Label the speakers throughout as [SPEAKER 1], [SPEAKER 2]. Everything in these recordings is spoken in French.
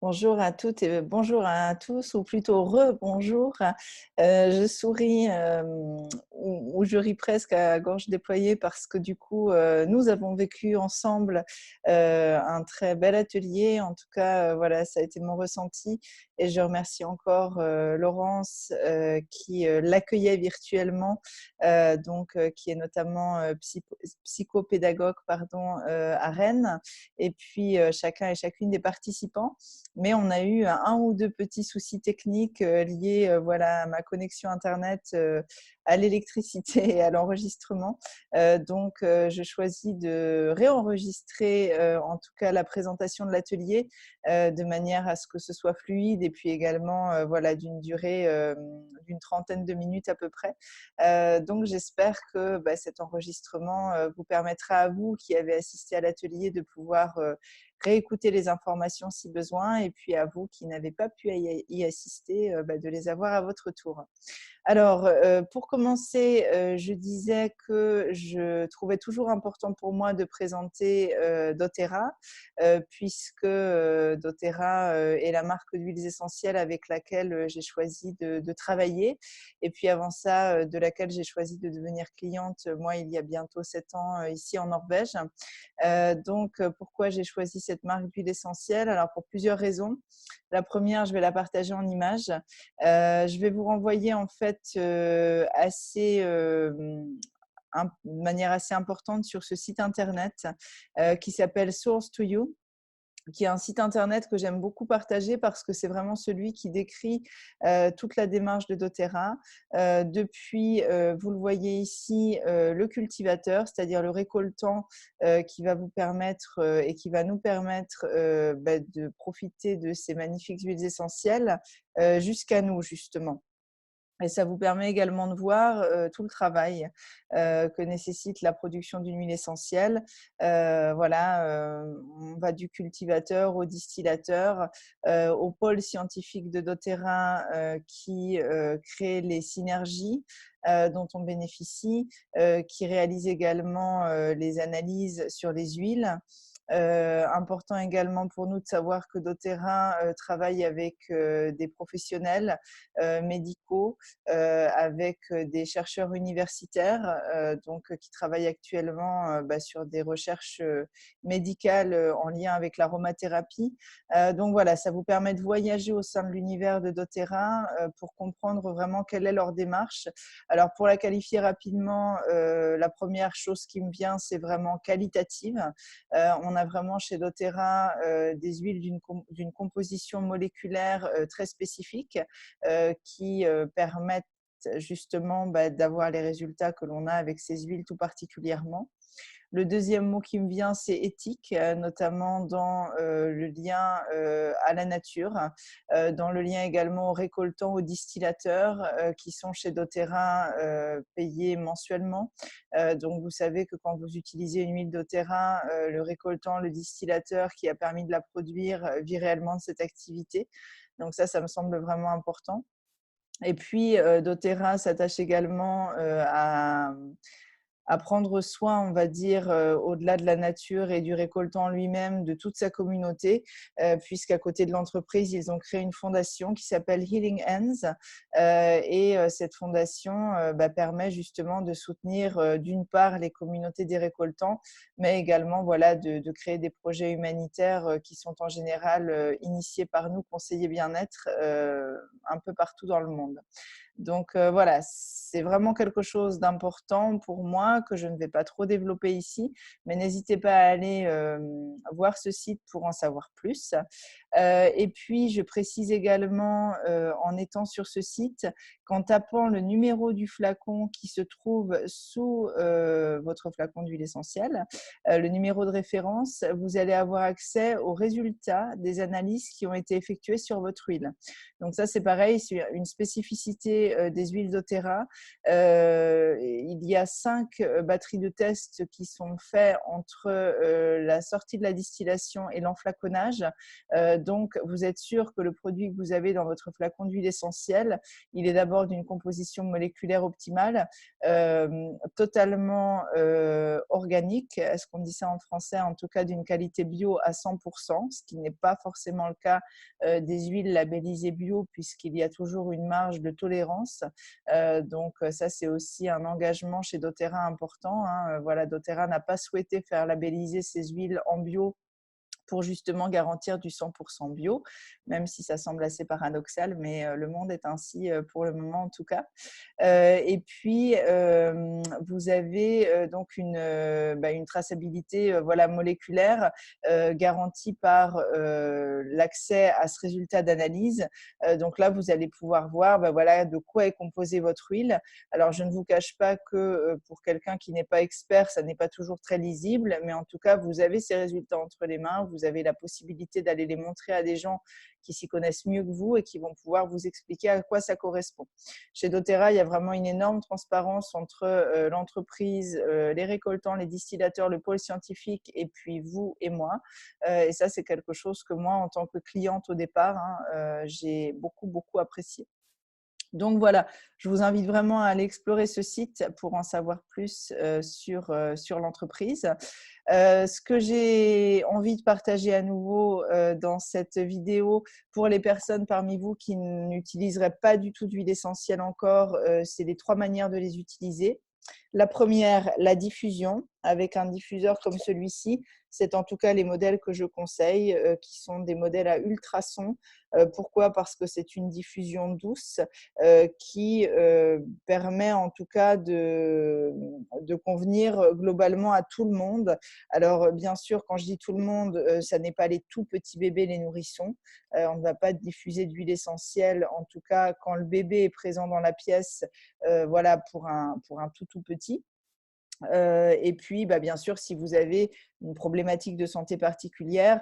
[SPEAKER 1] Bonjour à toutes et bonjour à tous, ou plutôt rebonjour. Je souris, ou je ris presque à gorge déployée parce que du coup, nous avons vécu ensemble, un très bel atelier. En tout cas, voilà, ça a été mon ressenti et je remercie encore, Laurence, qui, l'accueillait virtuellement, qui est notamment, psychopédagogue, pardon, à Rennes, et puis, chacun et chacune des participants. Mais on a eu un ou 2 petits soucis techniques, liés, voilà, à ma connexion internet, à l'électricité et à l'enregistrement. Je choisis de réenregistrer, en tout cas la présentation de l'atelier, de manière à ce que ce soit fluide et puis également, voilà, d'une durée, d'une trentaine de minutes à peu près. Donc j'espère que, cet enregistrement, vous permettra à vous qui avez assisté à l'atelier de pouvoir, réécouter les informations si besoin, et puis à vous qui n'avez pas pu y assister, de les avoir à votre tour. Alors, pour commencer, je disais que je trouvais toujours important pour moi de présenter, doTERRA, puisque, doTERRA, est la marque d'huiles essentielles avec laquelle, j'ai choisi de travailler, et puis avant ça, de laquelle j'ai choisi de devenir cliente, moi, il y a bientôt 7 ans, ici en Norvège. Pourquoi j'ai choisi cette marque d'huile essentielle? Alors pour plusieurs raisons. La première, je vais la partager en images. Je vais vous renvoyer en fait, de manière assez importante sur ce site internet, qui s'appelle Source to You, qui est un site internet que j'aime beaucoup partager parce que c'est vraiment celui qui décrit, toute la démarche de doTERRA, depuis, vous le voyez ici, le cultivateur, c'est-à-dire le récoltant, qui va vous permettre, et qui va nous permettre, de profiter de ces magnifiques huiles essentielles, jusqu'à nous justement. Et ça vous permet également de voir, tout le travail, que nécessite la production d'une huile essentielle. On va du cultivateur au distillateur, au pôle scientifique de doTERRA, qui, crée les synergies, dont on bénéficie, qui réalise également, les analyses sur les huiles. Important également pour nous de savoir que doTERRA, travaille avec, des professionnels, médicaux, avec, des chercheurs universitaires, qui travaillent actuellement, sur des recherches, médicales, en lien avec l'aromathérapie. Voilà, ça vous permet de voyager au sein de l'univers de doTERRA, pour comprendre vraiment quelle est leur démarche. Alors pour la qualifier rapidement, la première chose qui me vient, c'est vraiment qualitative. On a vraiment chez doTERRA, des huiles d'une composition moléculaire, très spécifique, qui, permettent justement, d'avoir les résultats que l'on a avec ces huiles tout particulièrement. Le deuxième mot qui me vient, c'est éthique, notamment dans, le lien, à la nature, dans le lien également aux récoltants, aux distillateurs, qui sont chez doTERRA, payés mensuellement. Vous savez que quand vous utilisez une huile doTERRA, le récoltant, le distillateur qui a permis de la produire, vit réellement de cette activité. Donc ça me semble vraiment important. Et puis, doTERRA s'attache également, à prendre soin, on va dire, au-delà de la nature et du récoltant lui-même, de toute sa communauté, puisqu'à côté de l'entreprise, ils ont créé une fondation qui s'appelle Healing Hands, cette fondation, permet justement de soutenir, d'une part les communautés des récoltants, mais également, voilà, de créer des projets humanitaires, qui sont en général, initiés par nous, conseillers bien-être, un peu partout dans le monde. Voilà, c'est vraiment quelque chose d'important pour moi que je ne vais pas trop développer ici, mais n'hésitez pas à aller, voir ce site pour en savoir plus. Et puis je précise également, en étant sur ce site, qu'en tapant le numéro du flacon qui se trouve sous, votre flacon d'huile essentielle, le numéro de référence, vous allez avoir accès aux résultats des analyses qui ont été effectuées sur votre huile. Donc ça, c'est pareil, c'est une spécificité, acheter des huiles doTERRA. Il y a 5 batteries de tests qui sont faites entre la sortie de la distillation et l'enflaconnage. Donc, vous êtes sûr que le produit que vous avez dans votre flacon d'huile essentielle, il est d'abord d'une composition moléculaire optimale, totalement organique. Est-ce qu'on dit ça en français? En tout cas, d'une qualité bio à 100%, ce qui n'est pas forcément le cas des huiles labellisées bio, puisqu'il y a toujours une marge de tolérance. Donc, ça, c'est aussi un engagement chez doTERRA important, hein. Voilà, doTERRA n'a pas souhaité faire labelliser ses huiles en bio pour justement garantir du 100% bio, même si ça semble assez paradoxal, mais le monde est ainsi pour le moment en tout cas. Et puis, vous avez donc une traçabilité voilà, moléculaire garantie par l'accès à ce résultat d'analyse. Donc là, vous allez pouvoir voir voilà, de quoi est composée votre huile. Alors, je ne vous cache pas que pour quelqu'un qui n'est pas expert, ça n'est pas toujours très lisible, mais en tout cas, vous avez ces résultats entre les mains. Vous avez la possibilité d'aller les montrer à des gens qui s'y connaissent mieux que vous et qui vont pouvoir vous expliquer à quoi ça correspond. Chez doTERRA, il y a vraiment une énorme transparence entre l'entreprise, les récoltants, les distillateurs, le pôle scientifique et puis vous et moi. Et ça, c'est quelque chose que moi, en tant que cliente au départ, hein, j'ai beaucoup apprécié. Donc voilà, je vous invite vraiment à aller explorer ce site pour en savoir plus sur l'entreprise. Ce que j'ai envie de partager à nouveau dans cette vidéo pour les personnes parmi vous qui n'utiliseraient pas du tout d'huile essentielle encore, c'est les 3 manières de les utiliser. La première, la diffusion, avec un diffuseur comme celui-ci. C'est en tout cas les modèles que je conseille, qui sont des modèles à ultrasons. Pourquoi? Parce que c'est une diffusion douce qui permet en tout cas de convenir globalement à tout le monde. Alors, bien sûr, quand je dis tout le monde, ça n'est pas les tout petits bébés, les nourrissons. On ne va pas diffuser d'huile essentielle, en tout cas quand le bébé est présent dans la pièce, voilà, pour un tout petit. Et puis, bien sûr, si vous avez une problématique de santé particulière,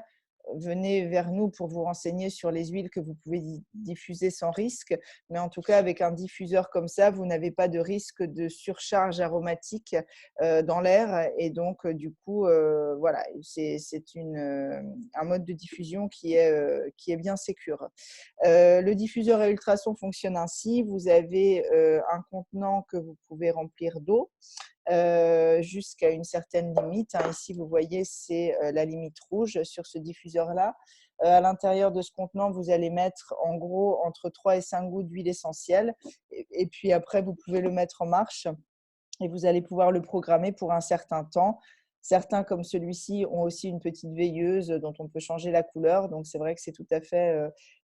[SPEAKER 1] venez vers nous pour vous renseigner sur les huiles que vous pouvez diffuser sans risque. Mais en tout cas, avec un diffuseur comme ça, vous n'avez pas de risque de surcharge aromatique dans l'air. Et donc, du coup, voilà, c'est un mode de diffusion qui est bien sécure. Le diffuseur à ultrasons fonctionne ainsi. Vous avez un contenant que vous pouvez remplir d'eau jusqu'à une certaine limite. Ici, vous voyez, c'est la limite rouge sur ce diffuseur-là. À l'intérieur de ce contenant, vous allez mettre en gros entre 3 et 5 gouttes d'huile essentielle. Et puis après, vous pouvez le mettre en marche et vous allez pouvoir le programmer pour un certain temps. Certains, comme celui-ci, ont aussi une petite veilleuse dont on peut changer la couleur. Donc, c'est vrai que c'est tout à fait,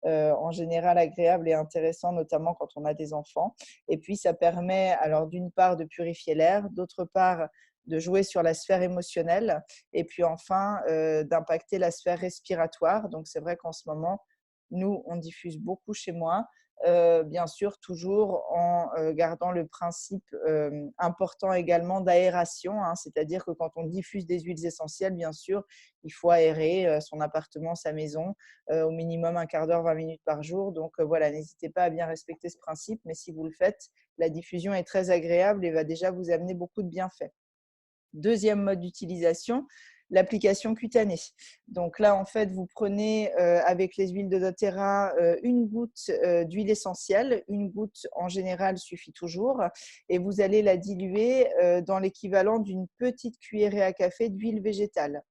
[SPEAKER 1] en général, agréable et intéressant, notamment quand on a des enfants. Et puis, ça permet, alors, d'une part, de purifier l'air, d'autre part, de jouer sur la sphère émotionnelle et puis, enfin, d'impacter la sphère respiratoire. Donc, c'est vrai qu'en ce moment, nous, on diffuse beaucoup chez moi. Bien sûr, toujours en gardant le principe important également d'aération, hein, c'est-à-dire que quand on diffuse des huiles essentielles, bien sûr, il faut aérer son appartement, sa maison, au minimum un quart d'heure, 20 minutes par jour. Donc voilà, n'hésitez pas à bien respecter ce principe, mais si vous le faites, la diffusion est très agréable et va déjà vous amener beaucoup de bienfaits. Deuxième mode d'utilisation, l'application cutanée. Donc là, en fait, vous prenez avec les huiles de doTERRA une goutte d'huile essentielle. Une goutte, en général, suffit toujours. Et vous allez la diluer dans l'équivalent d'une petite cuillerée à café d'huile végétale.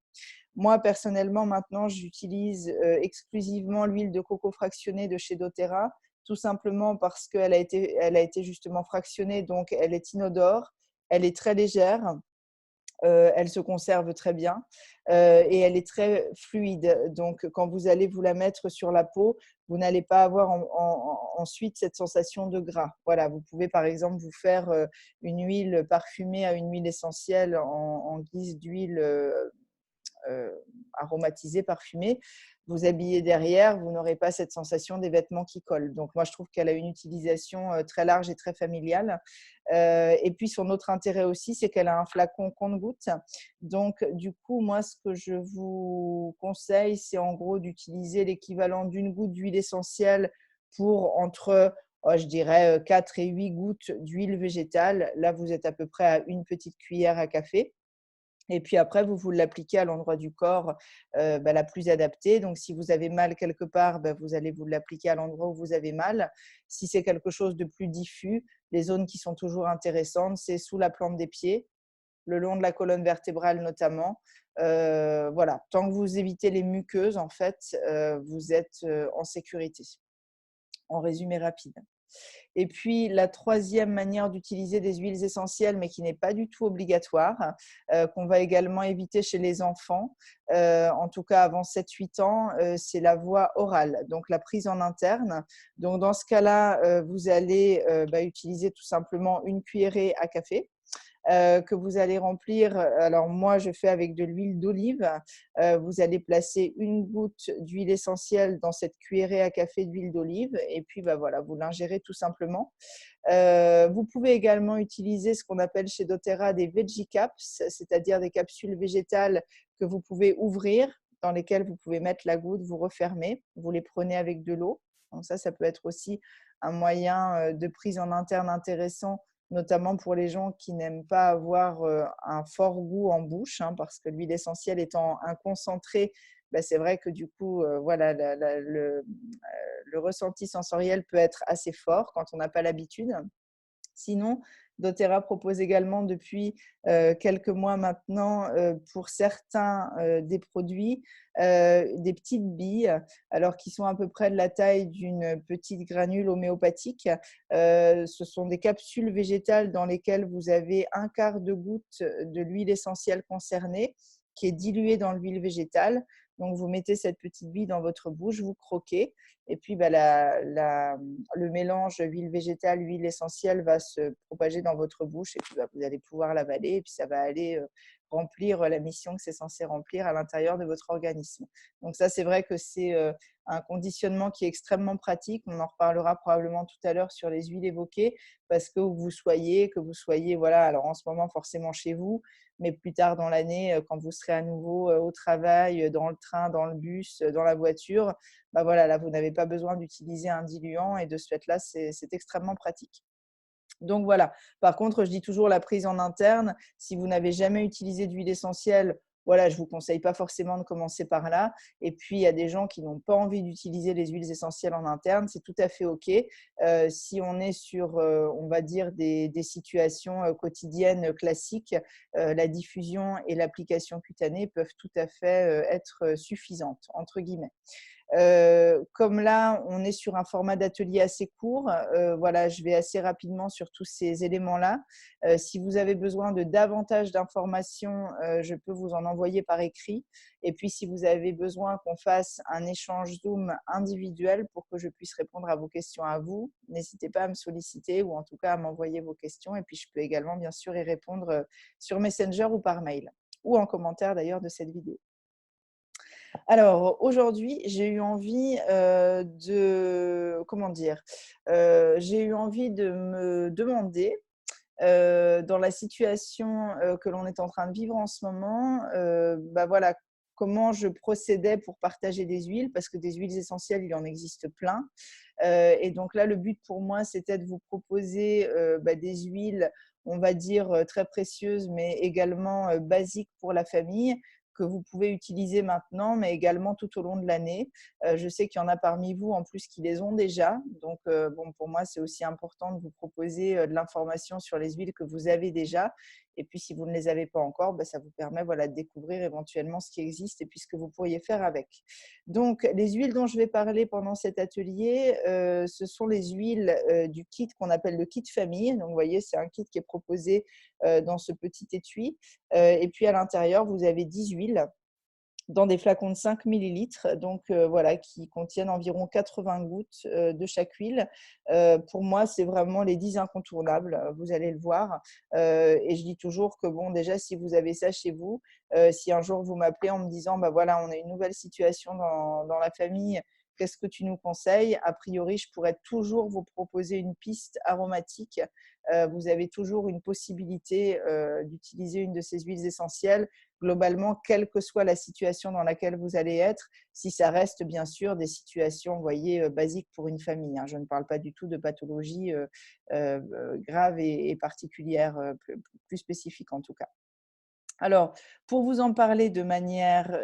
[SPEAKER 1] Moi, personnellement, maintenant, j'utilise exclusivement l'huile de coco fractionnée de chez doTERRA, tout simplement parce qu'elle a été justement fractionnée, donc elle est inodore, elle est très légère. Elle se conserve très bien et elle est très fluide. Donc, quand vous allez vous la mettre sur la peau, vous n'allez pas avoir ensuite cette sensation de gras. Voilà, vous pouvez par exemple vous faire une huile parfumée à une huile essentielle en guise d'huile aromatisée, parfumée. Vous habillez derrière, vous n'aurez pas cette sensation des vêtements qui collent. Donc, moi, je trouve qu'elle a une utilisation très large et très familiale. Et puis, son autre intérêt aussi, c'est qu'elle a un flacon compte-gouttes. Donc, du coup, moi, ce que je vous conseille, c'est en gros d'utiliser l'équivalent d'une goutte d'huile essentielle pour entre oh, je dirais 4 et 8 gouttes d'huile végétale. Là, vous êtes à peu près à une petite cuillère à café. Et puis après, vous l'appliquez à l'endroit du corps la plus adaptée. Donc, si vous avez mal quelque part, vous allez vous l'appliquer à l'endroit où vous avez mal. Si c'est quelque chose de plus diffus, les zones qui sont toujours intéressantes, c'est sous la plante des pieds, le long de la colonne vertébrale notamment. Voilà, tant que vous évitez les muqueuses, en fait, vous êtes en sécurité. En résumé rapide. Et puis, la troisième manière d'utiliser des huiles essentielles, mais qui n'est pas du tout obligatoire, qu'on va également éviter chez les enfants, en tout cas avant 7-8 ans, c'est la voie orale, donc la prise en interne. Donc, dans ce cas-là, vous allez utiliser tout simplement une cuillerée à café que vous allez remplir. Alors moi, je fais avec de l'huile d'olive. Vous allez placer une goutte d'huile essentielle dans cette cuillerée à café d'huile d'olive et puis voilà, vous l'ingérez tout simplement. Vous pouvez également utiliser ce qu'on appelle chez doTERRA des veggie caps, c'est-à-dire des capsules végétales que vous pouvez ouvrir, dans lesquelles vous pouvez mettre la goutte, vous refermez, vous les prenez avec de l'eau. Donc ça peut être aussi un moyen de prise en interne intéressant, notamment pour les gens qui n'aiment pas avoir un fort goût en bouche, hein, parce que l'huile essentielle étant un concentré, c'est vrai que du coup, voilà, le ressenti sensoriel peut être assez fort quand on n'a pas l'habitude. Sinon, doTERRA propose également depuis quelques mois maintenant, pour certains des produits, des petites billes, alors qui sont à peu près de la taille d'une petite granule homéopathique. Ce sont des capsules végétales dans lesquelles vous avez un quart de goutte de l'huile essentielle concernée qui est diluée dans l'huile végétale. Donc, vous mettez cette petite bille dans votre bouche, vous croquez et puis le mélange huile végétale, huile essentielle va se propager dans votre bouche et puis vous allez pouvoir l'avaler et puis ça va aller remplir la mission que c'est censé remplir à l'intérieur de votre organisme. Donc ça, c'est vrai que c'est un conditionnement qui est extrêmement pratique. On en reparlera probablement tout à l'heure sur les huiles évoquées parce que vous soyez, voilà, alors en ce moment forcément chez vous, mais plus tard dans l'année, quand vous serez à nouveau au travail, dans le train, dans le bus, dans la voiture, voilà, là, vous n'avez pas besoin d'utiliser un diluant et de ce fait-là, c'est extrêmement pratique. Donc voilà. Par contre, je dis toujours la prise en interne. Si vous n'avez jamais utilisé d'huile essentielle, voilà, je ne vous conseille pas forcément de commencer par là. Et puis, il y a des gens qui n'ont pas envie d'utiliser les huiles essentielles en interne. C'est tout à fait OK. Si on est sur, on va dire, des situations quotidiennes classiques, la diffusion et l'application cutanée peuvent tout à fait être suffisantes, entre guillemets. Comme là, on est sur un format d'atelier assez court, voilà, je vais assez rapidement sur tous ces éléments-là. Si vous avez besoin de davantage d'informations, je peux vous en envoyer par écrit. Et puis, si vous avez besoin qu'on fasse un échange Zoom individuel pour que je puisse répondre à vos questions à vous, n'hésitez pas à me solliciter ou en tout cas à m'envoyer vos questions. Et puis, je peux également, bien sûr, y répondre sur Messenger ou par mail ou en commentaire d'ailleurs de cette vidéo. Alors, aujourd'hui, j'ai eu envie j'ai eu envie de me demander, dans la situation que l'on est en train de vivre en ce moment, voilà, comment je procédais pour partager des huiles, parce que des huiles essentielles, il en existe plein. Et donc là, le but pour moi, c'était de vous proposer des huiles, on va dire, très précieuses, mais également basiques pour la famille, que vous pouvez utiliser maintenant, mais également tout au long de l'année. Je sais qu'il y en a parmi vous en plus qui les ont déjà. Donc, pour moi, c'est aussi important de vous proposer de l'information sur les huiles que vous avez déjà. Et puis, si vous ne les avez pas encore, ça vous permet de découvrir éventuellement ce qui existe et puis ce que vous pourriez faire avec. Donc, les huiles dont je vais parler pendant cet atelier, ce sont les huiles du kit qu'on appelle le kit famille. Donc, vous voyez, c'est un kit qui est proposé dans ce petit étui. Et puis, à l'intérieur, vous avez 10 huiles dans des flacons de 5 millilitres, donc voilà, qui contiennent environ 80 gouttes de chaque huile. Pour moi, c'est vraiment les 10 incontournables, vous allez le voir. Et je dis toujours que, bon, déjà, si vous avez ça chez vous, si un jour vous m'appelez en me disant, voilà, on a une nouvelle situation dans la famille, qu'est-ce que tu nous conseilles? A priori, je pourrais toujours vous proposer une piste aromatique. Vous avez toujours une possibilité d'utiliser une de ces huiles essentielles, globalement, quelle que soit la situation dans laquelle vous allez être, si ça reste bien sûr des situations, vous voyez, basiques pour une famille, hein. Je ne parle pas du tout de pathologies graves et particulières, plus spécifiques en tout cas. Alors, pour vous en parler de manière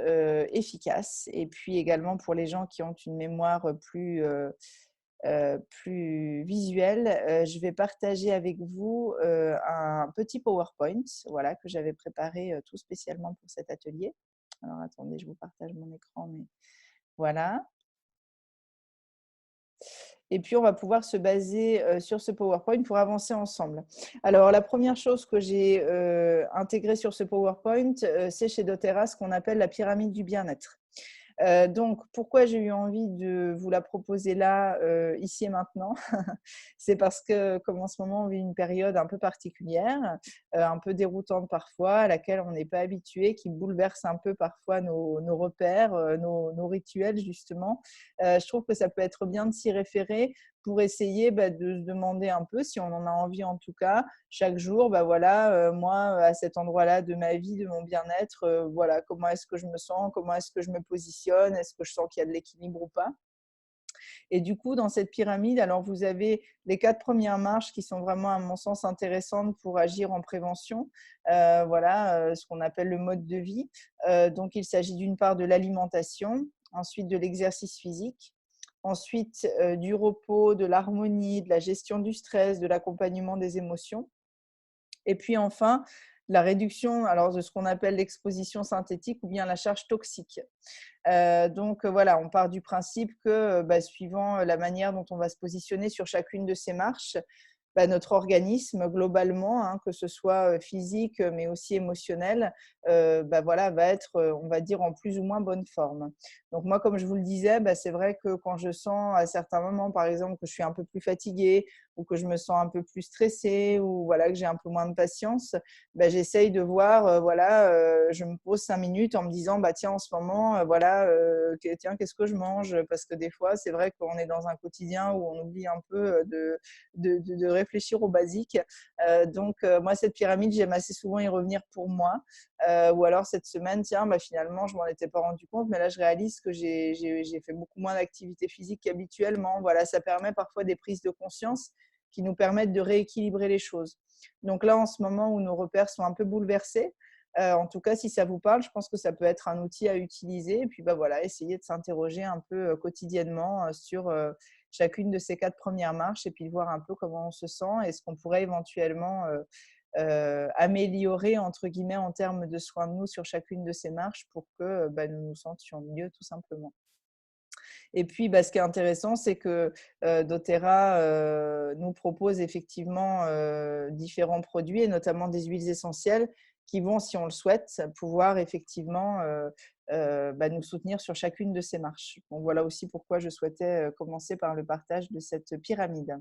[SPEAKER 1] efficace, et puis également pour les gens qui ont une mémoire plus visuelle, je vais partager avec vous un petit PowerPoint, voilà, que j'avais préparé tout spécialement pour cet atelier. Alors, attendez, je vous partage mon écran, mais voilà. Et puis, on va pouvoir se baser sur ce PowerPoint pour avancer ensemble. Alors, la première chose que j'ai intégrée sur ce PowerPoint, c'est chez doTERRA ce qu'on appelle la pyramide du bien-être. Donc, pourquoi j'ai eu envie de vous la proposer là, ici et maintenant? C'est parce que, comme en ce moment, on vit une période un peu particulière, un peu déroutante parfois, à laquelle on n'est pas habitué, qui bouleverse un peu parfois nos repères, nos rituels, justement. Je trouve que ça peut être bien de s'y référer pour essayer de se demander un peu, si on en a envie en tout cas, chaque jour, voilà, moi, à cet endroit-là de ma vie, de mon bien-être, voilà, comment est-ce que je me sens, comment est-ce que je me positionne, est-ce que je sens qu'il y a de l'équilibre ou pas. Et du coup, dans cette pyramide, alors vous avez les 4 premières marches qui sont vraiment, à mon sens, intéressantes pour agir en prévention. Voilà, ce qu'on appelle le mode de vie. Donc, il s'agit d'une part de l'alimentation, ensuite de l'exercice physique, ensuite du repos, de l'harmonie, de la gestion du stress, de l'accompagnement des émotions. Et puis enfin, la réduction alors, de ce qu'on appelle l'exposition synthétique ou bien la charge toxique. Donc voilà, on part du principe que suivant la manière dont on va se positionner sur chacune de ces marches, notre organisme globalement, hein, que ce soit physique mais aussi émotionnel, voilà, va être, on va dire, en plus ou moins bonne forme. Donc moi, comme je vous le disais, c'est vrai que quand je sens à certains moments, par exemple, que je suis un peu plus fatiguée ou que je me sens un peu plus stressée ou voilà, que j'ai un peu moins de patience, j'essaye de voir, voilà, je me pose 5 minutes en me disant, tiens, en ce moment, voilà, tiens, qu'est-ce que je mange? Parce que des fois, c'est vrai qu'on est dans un quotidien où on oublie un peu de réfléchir aux basiques. Donc, moi, cette pyramide, j'aime assez souvent y revenir pour moi. Ou alors, cette semaine, tiens, finalement, je ne m'en étais pas rendu compte, mais là, je réalise que j'ai fait beaucoup moins d'activité physique qu'habituellement. Voilà, ça permet parfois des prises de conscience qui nous permettent de rééquilibrer les choses. Donc là, en ce moment où nos repères sont un peu bouleversés, en tout cas, si ça vous parle, je pense que ça peut être un outil à utiliser. Et puis, voilà, essayer de s'interroger un peu quotidiennement sur chacune de ces 4 premières marches et puis de voir un peu comment on se sent et ce qu'on pourrait éventuellement améliorer, entre guillemets, en termes de soins de nous sur chacune de ces marches pour que nous nous sentions mieux, tout simplement. Et puis, ce qui est intéressant, c'est que doTERRA nous propose effectivement différents produits, et notamment des huiles essentielles qui vont, si on le souhaite, pouvoir effectivement nous soutenir sur chacune de ces marches. Donc, voilà aussi pourquoi je souhaitais commencer par le partage de cette pyramide.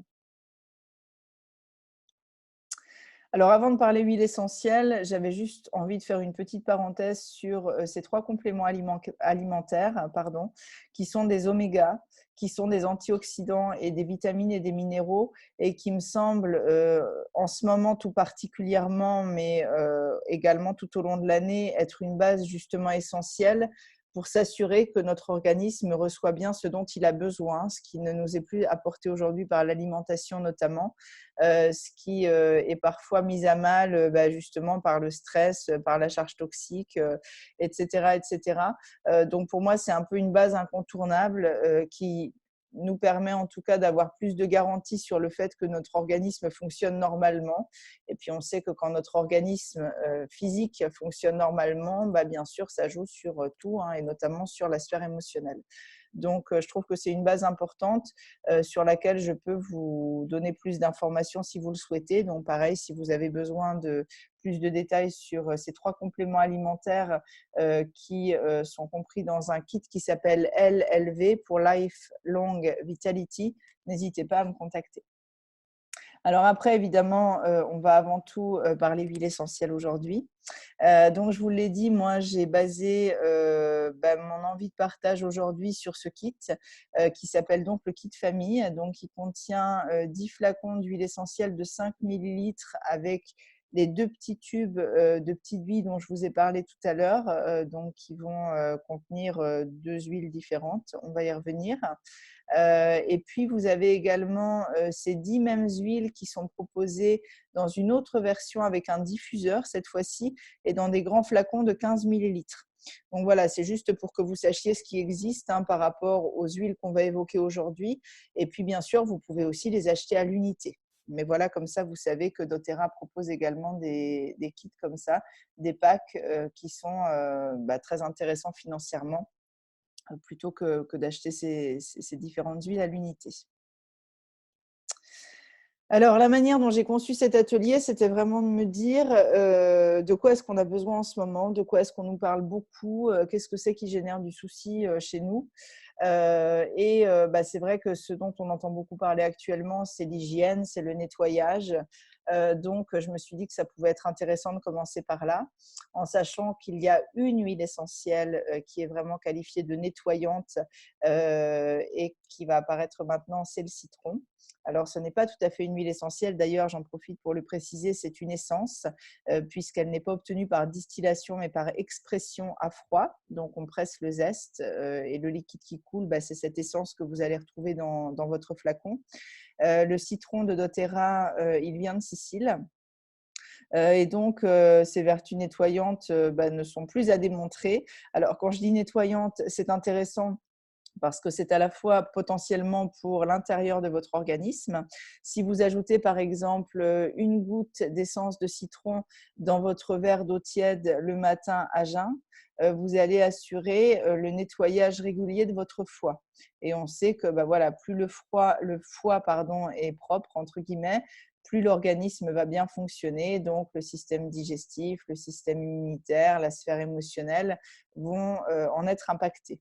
[SPEAKER 1] Alors, avant de parler huile essentielle, j'avais juste envie de faire une petite parenthèse sur ces 3 compléments alimentaires, qui sont des omégas, qui sont des antioxydants et des vitamines et des minéraux, et qui me semblent, en ce moment tout particulièrement, mais également tout au long de l'année, être une base justement essentielle pour s'assurer que notre organisme reçoit bien ce dont il a besoin, ce qui ne nous est plus apporté aujourd'hui par l'alimentation notamment. Ce qui est parfois mis à mal justement par le stress, par la charge toxique, etc. etc. Donc pour moi, c'est un peu une base incontournable qui nous permet en tout cas d'avoir plus de garanties sur le fait que notre organisme fonctionne normalement. Et puis on sait que quand notre organisme physique fonctionne normalement, bien sûr, ça joue sur tout, hein, et notamment sur la sphère émotionnelle. Donc, je trouve que c'est une base importante sur laquelle je peux vous donner plus d'informations si vous le souhaitez. Donc, pareil, si vous avez besoin de plus de détails sur ces 3 compléments alimentaires qui sont compris dans un kit qui s'appelle LLV pour Lifelong Vitality, n'hésitez pas à me contacter. Alors après, évidemment, on va avant tout parler huile essentielle aujourd'hui. Donc, je vous l'ai dit, moi, j'ai basé mon envie de partage aujourd'hui sur ce kit qui s'appelle donc le kit famille. Donc, il contient 10 flacons d'huile essentielle de 5 millilitres avec les 2 petits tubes de petites billes dont je vous ai parlé tout à l'heure, donc qui vont contenir 2 huiles différentes. On va y revenir. Et puis, vous avez également ces 10 mêmes huiles qui sont proposées dans une autre version avec un diffuseur cette fois-ci et dans des grands flacons de 15 millilitres. Donc voilà, c'est juste pour que vous sachiez ce qui existe par rapport aux huiles qu'on va évoquer aujourd'hui. Et puis, bien sûr, vous pouvez aussi les acheter à l'unité. Mais voilà, comme ça, vous savez que doTERRA propose également des kits comme ça, des packs qui sont très intéressants financièrement plutôt que d'acheter ces différentes huiles à l'unité. Alors, la manière dont j'ai conçu cet atelier, c'était vraiment de me dire de quoi est-ce qu'on a besoin en ce moment, de quoi est-ce qu'on nous parle beaucoup, qu'est-ce que c'est qui génère du souci chez nous. C'est vrai que ce dont on entend beaucoup parler actuellement, c'est l'hygiène, c'est le nettoyage. Donc, je me suis dit que ça pouvait être intéressant de commencer par là, en sachant qu'il y a une huile essentielle qui est vraiment qualifiée de nettoyante et qui va apparaître maintenant, c'est le citron. Alors, ce n'est pas tout à fait une huile essentielle. D'ailleurs, j'en profite pour le préciser, c'est une essence, puisqu'elle n'est pas obtenue par distillation, mais par expression à froid. Donc, on presse le zeste et le liquide qui coule, c'est cette essence que vous allez retrouver dans votre flacon. Le citron de doTERRA, il vient de Sicile. Et donc, ces vertus nettoyantes ne sont plus à démontrer. Alors, quand je dis nettoyante, c'est intéressant parce que c'est à la fois potentiellement pour l'intérieur de votre organisme. Si vous ajoutez par exemple une goutte d'essence de citron dans votre verre d'eau tiède le matin à jeun, vous allez assurer le nettoyage régulier de votre foie. Et on sait que plus le foie est propre, entre guillemets, plus l'organisme va bien fonctionner. Donc, le système digestif, le système immunitaire, la sphère émotionnelle vont en être impactés.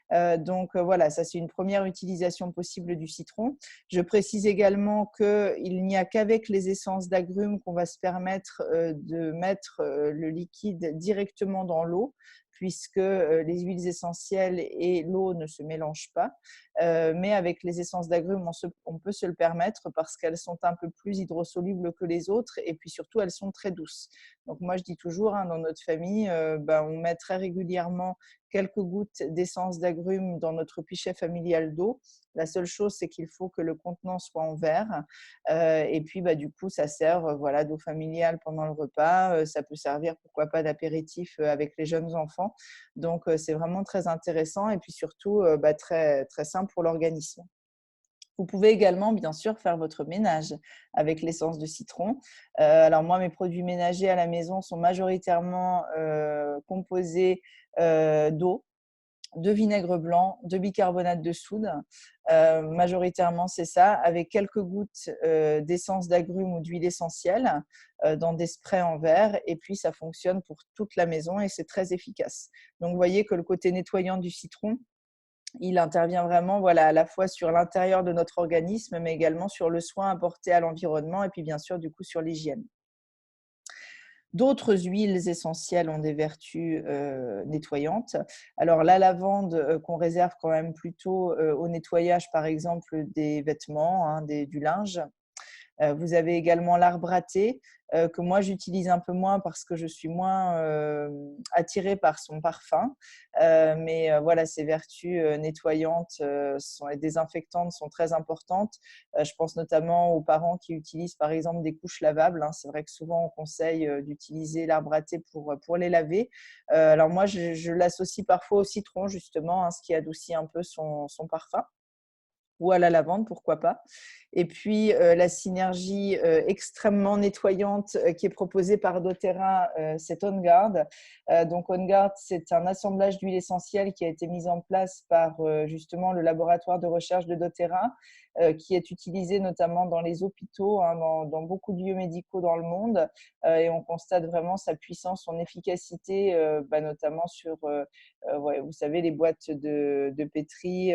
[SPEAKER 1] Voilà, ça c'est une première utilisation possible du citron. Je précise également qu'il n'y a qu'avec les essences d'agrumes qu'on va se permettre de mettre le liquide directement dans l'eau, puisque les huiles essentielles et l'eau ne se mélangent pas. Mais avec les essences d'agrumes, on peut se le permettre parce qu'elles sont un peu plus hydrosolubles que les autres et puis surtout, elles sont très douces. Donc moi, je dis toujours, dans notre famille, on met très régulièrement quelques gouttes d'essence d'agrumes dans notre pichet familial d'eau. La seule chose, c'est qu'il faut que le contenant soit en verre. Et puis, du coup, ça sert d'eau familiale pendant le repas. Ça peut servir, pourquoi pas, d'apéritif avec les jeunes enfants. Donc, c'est vraiment très intéressant et puis surtout très, très simple pour l'organisme. Vous pouvez également, bien sûr, faire votre ménage avec l'essence de citron. Alors moi, mes produits ménagers à la maison sont majoritairement composés d'eau, de vinaigre blanc, de bicarbonate de soude. Majoritairement, c'est ça, avec quelques gouttes d'essence d'agrumes ou d'huile essentielle dans des sprays en verre. Et puis, ça fonctionne pour toute la maison et c'est très efficace. Donc, vous voyez que le côté nettoyant du citron, il intervient vraiment à la fois sur l'intérieur de notre organisme, mais également sur le soin apporté à l'environnement et puis bien sûr, du coup, sur l'hygiène. D'autres huiles essentielles ont des vertus nettoyantes. Alors, la lavande qu'on réserve quand même plutôt au nettoyage, par exemple, des vêtements, du linge. Vous avez également l'arbre à thé que moi j'utilise un peu moins parce que je suis moins attirée par son parfum. Mais voilà, ses vertus nettoyantes et désinfectantes sont très importantes. Je pense notamment aux parents qui utilisent par exemple des couches lavables. C'est vrai que souvent on conseille d'utiliser l'arbre à thé pour les laver. Alors moi, je l'associe parfois au citron justement, ce qui adoucit un peu son parfum. Ou à la lavande, pourquoi pas. Et puis, la synergie extrêmement nettoyante qui est proposée par doTERRA, c'est On Guard. Donc, On Guard, c'est un assemblage d'huiles essentielles qui a été mis en place par justement le laboratoire de recherche de doTERRA, qui est utilisé notamment dans les hôpitaux, dans beaucoup de lieux médicaux dans le monde. Et on constate vraiment sa puissance, son efficacité, notamment sur, vous savez, les boîtes de pétri,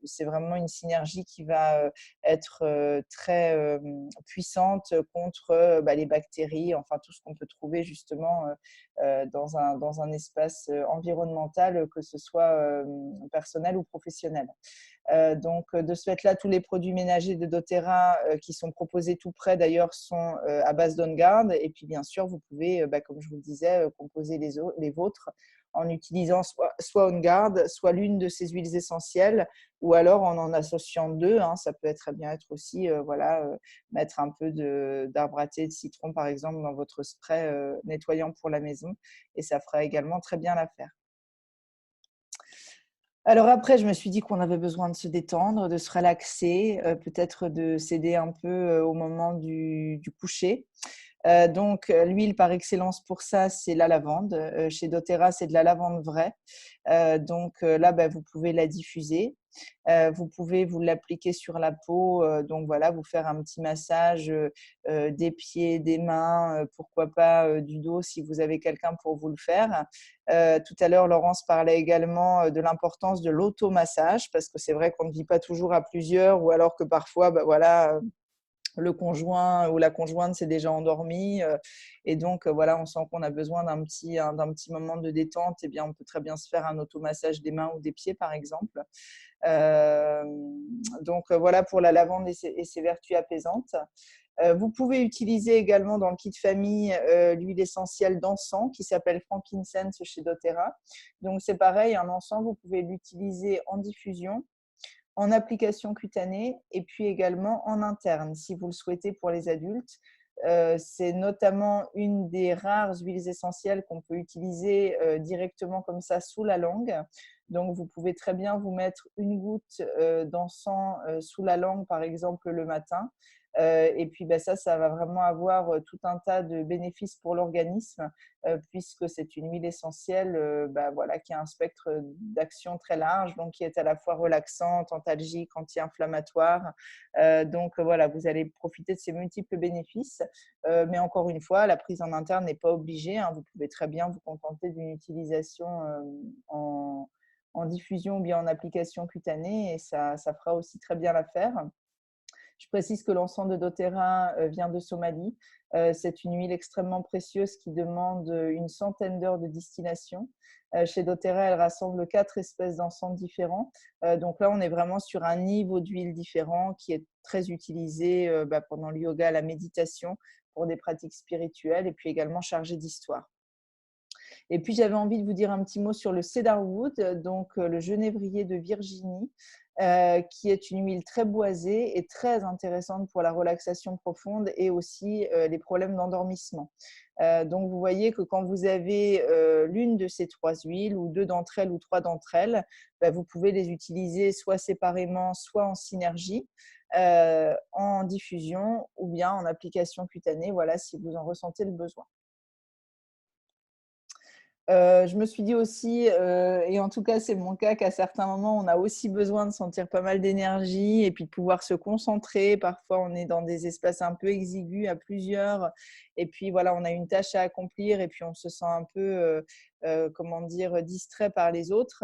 [SPEAKER 1] c'est vraiment une synergie qui va être très puissante contre les bactéries, enfin tout ce qu'on peut trouver justement dans un espace environnemental, que ce soit personnel ou professionnel. Donc, de ce fait-là, tous les produits ménagers de doTERRA qui sont proposés tout près, d'ailleurs, sont à base d'On Guard. Et puis, bien sûr, vous pouvez, comme je vous le disais, composer les vôtres en utilisant soit On Guard, soit l'une de ces huiles essentielles, ou alors en associant deux. Ça peut très bien être aussi, mettre un peu d'arbre à thé de citron, par exemple, dans votre spray nettoyant pour la maison. Et ça fera également très bien l'affaire. Alors après, je me suis dit qu'on avait besoin de se détendre, de se relaxer, peut-être de céder un peu au moment du coucher. Donc, l'huile par excellence pour ça, c'est la lavande. Chez doTERRA, c'est de la lavande vraie. Donc là, vous pouvez la diffuser. Vous pouvez vous l'appliquer sur la peau. Donc voilà, vous faire un petit massage des pieds, des mains, pourquoi pas du dos si vous avez quelqu'un pour vous le faire. Tout à l'heure, Laurence parlait également de l'importance de l'automassage, parce que c'est vrai qu'on ne vit pas toujours à plusieurs, ou alors que parfois, le conjoint ou la conjointe s'est déjà endormi, et donc voilà, on sent qu'on a besoin d'un petit moment de détente. Eh bien, on peut très bien se faire un automassage des mains ou des pieds, par exemple. Donc voilà pour la lavande et ses vertus apaisantes. Vous pouvez utiliser également dans le kit famille l'huile essentielle d'encens qui s'appelle frankincense chez doTERRA. Donc c'est pareil, un encens, vous pouvez l'utiliser en diffusion, en application cutanée et puis également en interne si vous le souhaitez pour les adultes. C'est notamment une des rares huiles essentielles qu'on peut utiliser directement comme ça sous la langue. Donc, vous pouvez très bien vous mettre une goutte d'encens sous la langue, par exemple, le matin. Et puis, ça va vraiment avoir tout un tas de bénéfices pour l'organisme, puisque c'est une huile essentielle qui a un spectre d'action très large, donc qui est à la fois relaxante, antalgique, anti-inflammatoire. Donc, voilà, vous allez profiter de ces multiples bénéfices. Mais encore une fois, la prise en interne n'est pas obligée. Vous pouvez très bien vous contenter d'une utilisation en diffusion ou bien en application cutanée, et ça fera aussi très bien l'affaire. Je précise que l'encens de doTERRA vient de Somalie. C'est une huile extrêmement précieuse qui demande une centaine d'heures de distillation. Chez doTERRA, elle rassemble 4 espèces d'encens différents. Donc là, on est vraiment sur un niveau d'huile différent qui est très utilisé pendant le yoga, la méditation, pour des pratiques spirituelles, et puis également chargé d'histoire. Et puis, j'avais envie de vous dire un petit mot sur le cedarwood, donc le genévrier de Virginie, qui est une huile très boisée et très intéressante pour la relaxation profonde et aussi les problèmes d'endormissement. Donc, vous voyez que quand vous avez l'une de ces 3 huiles, ou 2 d'entre elles, ou 3 d'entre elles, vous pouvez les utiliser soit séparément, soit en synergie, en diffusion ou bien en application cutanée, voilà, si vous en ressentez le besoin. Je me suis dit aussi, et en tout cas c'est mon cas, qu'à certains moments on a aussi besoin de sentir pas mal d'énergie et puis de pouvoir se concentrer. Parfois on est dans des espaces un peu exigus à plusieurs, et puis voilà, on a une tâche à accomplir et puis on se sent un peu distrait par les autres.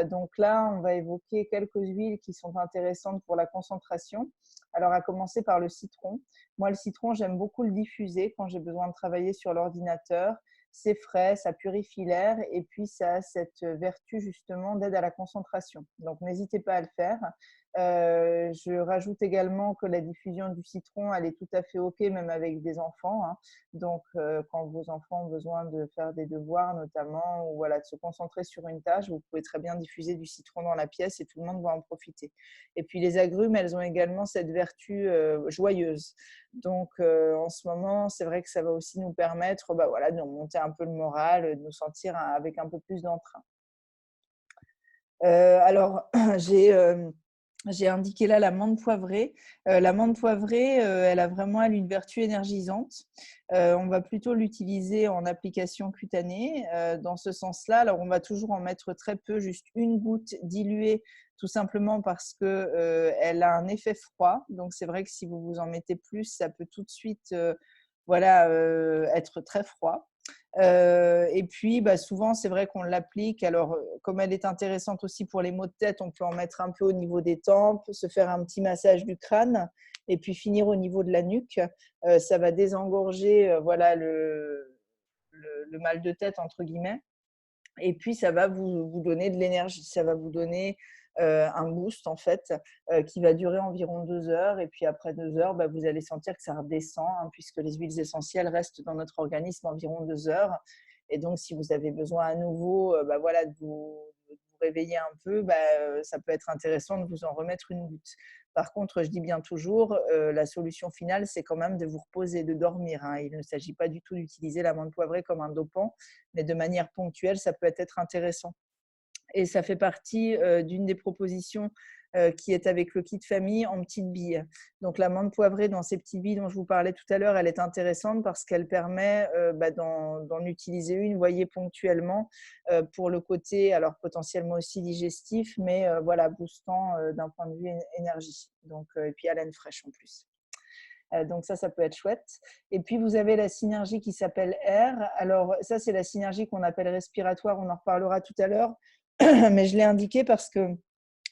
[SPEAKER 1] Donc là on va évoquer quelques huiles qui sont intéressantes pour la concentration. Alors, à commencer par le citron. Moi, le citron, j'aime beaucoup le diffuser quand j'ai besoin de travailler sur l'ordinateur. C'est frais, ça purifie l'air, et puis ça a cette vertu justement d'aide à la concentration. Donc, n'hésitez pas à le faire. Je rajoute également que la diffusion du citron, elle est tout à fait OK, même avec des enfants. Donc, quand vos enfants ont besoin de faire des devoirs notamment, ou voilà, de se concentrer sur une tâche, vous pouvez très bien diffuser du citron dans la pièce et tout le monde va en profiter. Et puis, les agrumes, elles ont également cette vertu joyeuse. Donc, en ce moment, c'est vrai que ça va aussi nous permettre de nous monter un peu le moral, de nous sentir avec un peu plus d'entrain. Alors, j'ai indiqué là la menthe poivrée. La menthe poivrée, elle a vraiment une vertu énergisante. On va plutôt l'utiliser en application cutanée. Dans ce sens-là, alors on va toujours en mettre très peu, juste une goutte diluée, tout simplement parce qu'elle a un effet froid. Donc, c'est vrai que si vous vous en mettez plus, ça peut tout de suite être très froid. Et puis, souvent, c'est vrai qu'on l'applique. Alors, comme elle est intéressante aussi pour les maux de tête, on peut en mettre un peu au niveau des tempes, se faire un petit massage du crâne et puis finir au niveau de la nuque. Ça va désengorger voilà, le mal de tête, entre guillemets. Et puis, ça va vous donner de l'énergie. Ça va vous donner un boost, en fait, qui va durer environ 2 heures. Et puis, après 2 heures, vous allez sentir que ça redescend, hein, puisque les huiles essentielles restent dans notre organisme environ 2 heures. Et donc, si vous avez besoin à nouveau voilà, de vous réveiller un peu, ça peut être intéressant de vous en remettre une goutte. Par contre, je dis bien toujours, la solution finale, c'est quand même de vous reposer, de dormir, hein. Il ne s'agit pas du tout d'utiliser l'amande poivrée comme un dopant, mais de manière ponctuelle, ça peut être intéressant. Et ça fait partie d'une des propositions qui est avec le kit famille en petites billes. Donc l'amande poivrée dans ces petites billes dont je vous parlais tout à l'heure, elle est intéressante parce qu'elle permet d'en utiliser une, voyez, ponctuellement pour le côté, alors potentiellement aussi digestif, mais voilà, boostant d'un point de vue énergie. Donc, et puis haleine fraîche en plus. Donc ça peut être chouette. Et puis, vous avez la synergie qui s'appelle R. Alors ça, c'est la synergie qu'on appelle respiratoire. On en reparlera tout à l'heure. Mais je l'ai indiqué parce que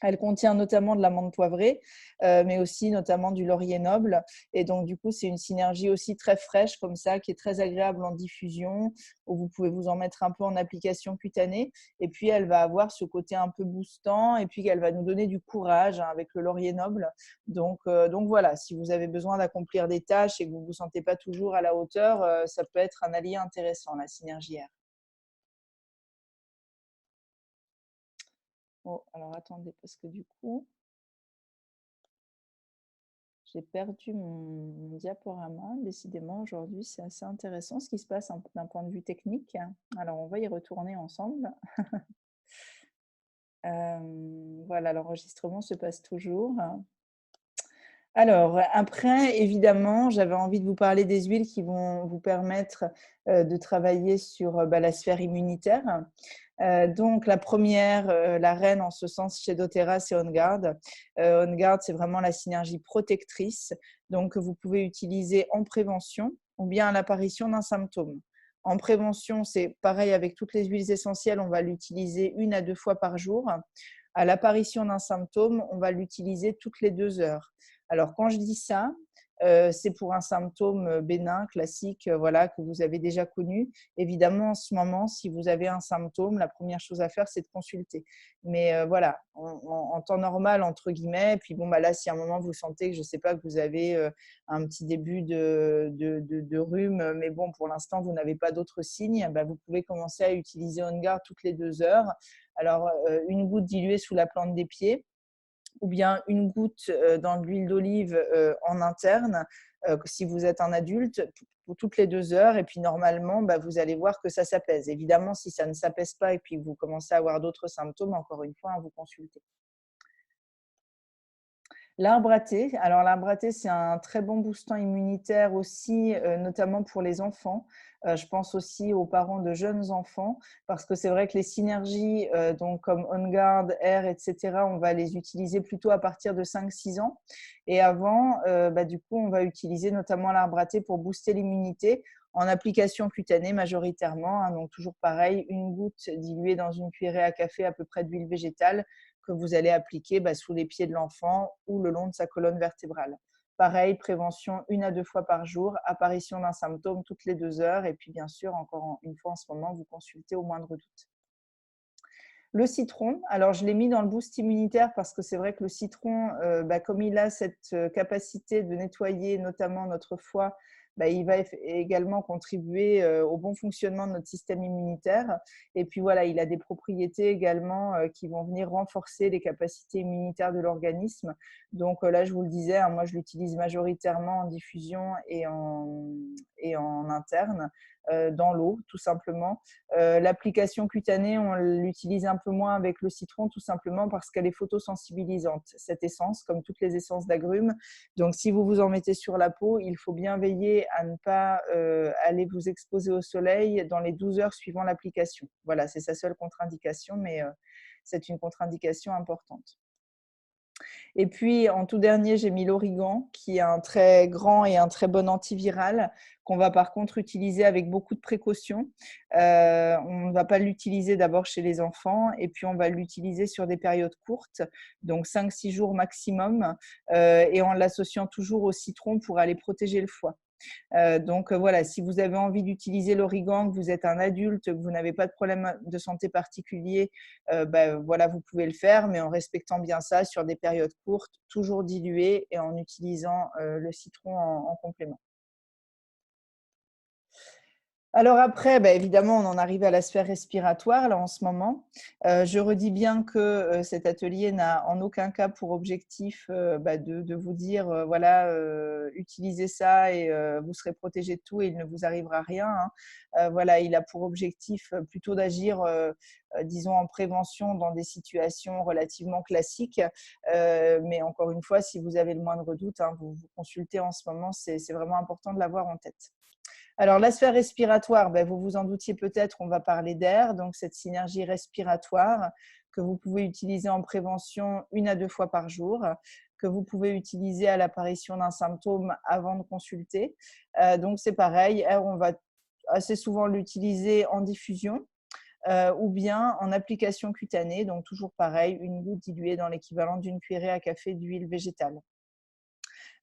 [SPEAKER 1] elle contient notamment de l'amande poivrée, mais aussi notamment du laurier noble. Et donc, du coup, c'est une synergie aussi très fraîche comme ça, qui est très agréable en diffusion, où vous pouvez vous en mettre un peu en application cutanée. Et puis, elle va avoir ce côté un peu boostant et puis elle va nous donner du courage, hein, avec le laurier noble. Donc voilà, si vous avez besoin d'accomplir des tâches et que vous ne vous sentez pas toujours à la hauteur, ça peut être un allié intéressant, la synergie R. Oh, alors attendez, parce que du coup, j'ai perdu mon diaporama. Décidément, aujourd'hui, c'est assez intéressant ce qui se passe d'un point de vue technique. Alors, on va y retourner ensemble. Voilà, l'enregistrement se passe toujours. Alors, après, évidemment, j'avais envie de vous parler des huiles qui vont vous permettre de travailler sur la sphère immunitaire. Donc, la première, la reine en ce sens chez doTERRA, c'est On Guard. On Guard, c'est vraiment la synergie protectrice, donc que vous pouvez utiliser en prévention ou bien à l'apparition d'un symptôme. En prévention, c'est pareil avec toutes les huiles essentielles, on va l'utiliser 1 à 2 fois par jour. À l'apparition d'un symptôme, on va l'utiliser toutes les 2 heures. Alors, quand je dis ça, c'est pour un symptôme bénin, classique, voilà, que vous avez déjà connu. Évidemment, en ce moment, si vous avez un symptôme, la première chose à faire, c'est de consulter. Mais voilà, en temps normal, entre guillemets, puis bon, là, si à un moment, vous sentez que, je ne sais pas, que vous avez un petit début de rhume, mais bon, pour l'instant, vous n'avez pas d'autres signes, vous pouvez commencer à utiliser On Guard toutes les 2 heures. Alors, une goutte diluée sous la plante des pieds, ou bien une goutte dans de l'huile d'olive en interne, si vous êtes un adulte, pour toutes les 2 heures. Et puis normalement, vous allez voir que ça s'apaise. Évidemment, si ça ne s'apaise pas et puis que vous commencez à avoir d'autres symptômes, encore une fois, vous consultez. L'arbre à thé, alors l'arbre à thé, c'est un très bon boostant immunitaire aussi, notamment pour les enfants. Je pense aussi aux parents de jeunes enfants, parce que c'est vrai que les synergies, donc comme On Guard, Air, etc., on va les utiliser plutôt à partir de 5-6 ans. Et avant, du coup, on va utiliser notamment l'arbre à thé pour booster l'immunité en application cutanée majoritairement, hein. Donc toujours pareil, une goutte diluée dans une cuillerée à café à peu près d'huile végétale, que vous allez appliquer sous les pieds de l'enfant ou le long de sa colonne vertébrale. Pareil, prévention 1 à 2 fois par jour, apparition d'un symptôme toutes les 2 heures. Et puis, bien sûr, encore une fois en ce moment, vous consultez au moindre doute. Le citron, alors je l'ai mis dans le boost immunitaire parce que c'est vrai que le citron, comme il a cette capacité de nettoyer notamment notre foie, il va également contribuer au bon fonctionnement de notre système immunitaire. Et puis voilà, il a des propriétés également qui vont venir renforcer les capacités immunitaires de l'organisme. Donc là, je vous le disais, hein, moi je l'utilise majoritairement en diffusion et en interne, dans l'eau, tout simplement. L'application cutanée, on l'utilise un peu moins avec le citron, tout simplement parce qu'elle est photosensibilisante, cette essence, comme toutes les essences d'agrumes. Donc, si vous vous en mettez sur la peau, il faut bien veiller à ne pas aller vous exposer au soleil dans les 12 heures suivant l'application. Voilà, c'est sa seule contre-indication, mais c'est une contre-indication importante. Et puis, en tout dernier, j'ai mis l'origan, qui est un très grand et un très bon antiviral, qu'on va par contre utiliser avec beaucoup de précautions. On ne va pas l'utiliser d'abord chez les enfants, et puis on va l'utiliser sur des périodes courtes, donc 5-6 jours maximum, et en l'associant toujours au citron pour aller protéger le foie. Donc voilà, si vous avez envie d'utiliser l'origan, que vous êtes un adulte, que vous n'avez pas de problème de santé particulier, voilà, vous pouvez le faire, mais en respectant bien ça sur des périodes courtes, toujours dilué et en utilisant le citron en complément. Alors après, évidemment, on en arrive à la sphère respiratoire là en ce moment. Je redis bien que cet atelier n'a en aucun cas pour objectif de vous dire voilà, utilisez ça et vous serez protégé de tout et il ne vous arrivera rien, hein. Voilà, il a pour objectif plutôt d'agir, disons, en prévention dans des situations relativement classiques. Mais encore une fois, si vous avez le moindre doute, hein, vous consultez en ce moment, c'est vraiment important de l'avoir en tête. Alors, la sphère respiratoire, vous vous en doutiez peut-être, on va parler d'air, donc cette synergie respiratoire que vous pouvez utiliser en prévention 1 à 2 fois par jour, que vous pouvez utiliser à l'apparition d'un symptôme avant de consulter. Donc, c'est pareil, air, on va assez souvent l'utiliser en diffusion ou bien en application cutanée, donc toujours pareil, une goutte diluée dans l'équivalent d'une cuillerée à café d'huile végétale.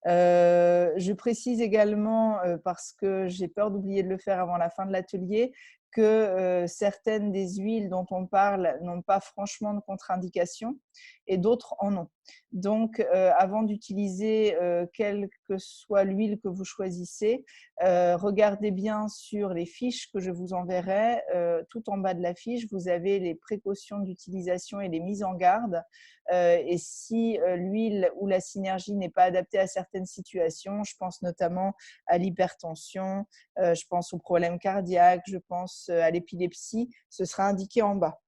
[SPEAKER 1] Je précise également, parce que j'ai peur d'oublier de le faire avant la fin de l'atelier, que certaines des huiles dont on parle n'ont pas franchement de contre-indication et d'autres en ont. Donc, avant d'utiliser quelle que soit l'huile que vous choisissez, regardez bien sur les fiches que je vous enverrai. Tout en bas de la fiche, vous avez les précautions d'utilisation et les mises en garde. Et si l'huile ou la synergie n'est pas adaptée à certaines situations, je pense notamment à l'hypertension, je pense aux problèmes cardiaques, je pense à l'épilepsie, ce sera indiqué en bas.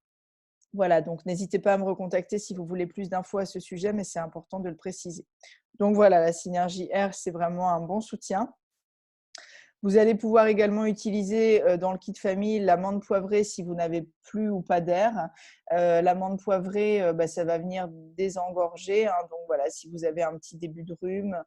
[SPEAKER 1] Voilà, donc n'hésitez pas à me recontacter si vous voulez plus d'infos à ce sujet, mais c'est important de le préciser. Donc voilà, la synergie R, c'est vraiment un bon soutien. Vous allez pouvoir également utiliser dans le kit famille l'amande poivrée si vous n'avez plus ou pas d'air. L'amande poivrée, ça va venir désengorger, hein. Donc voilà, si vous avez un petit début de rhume,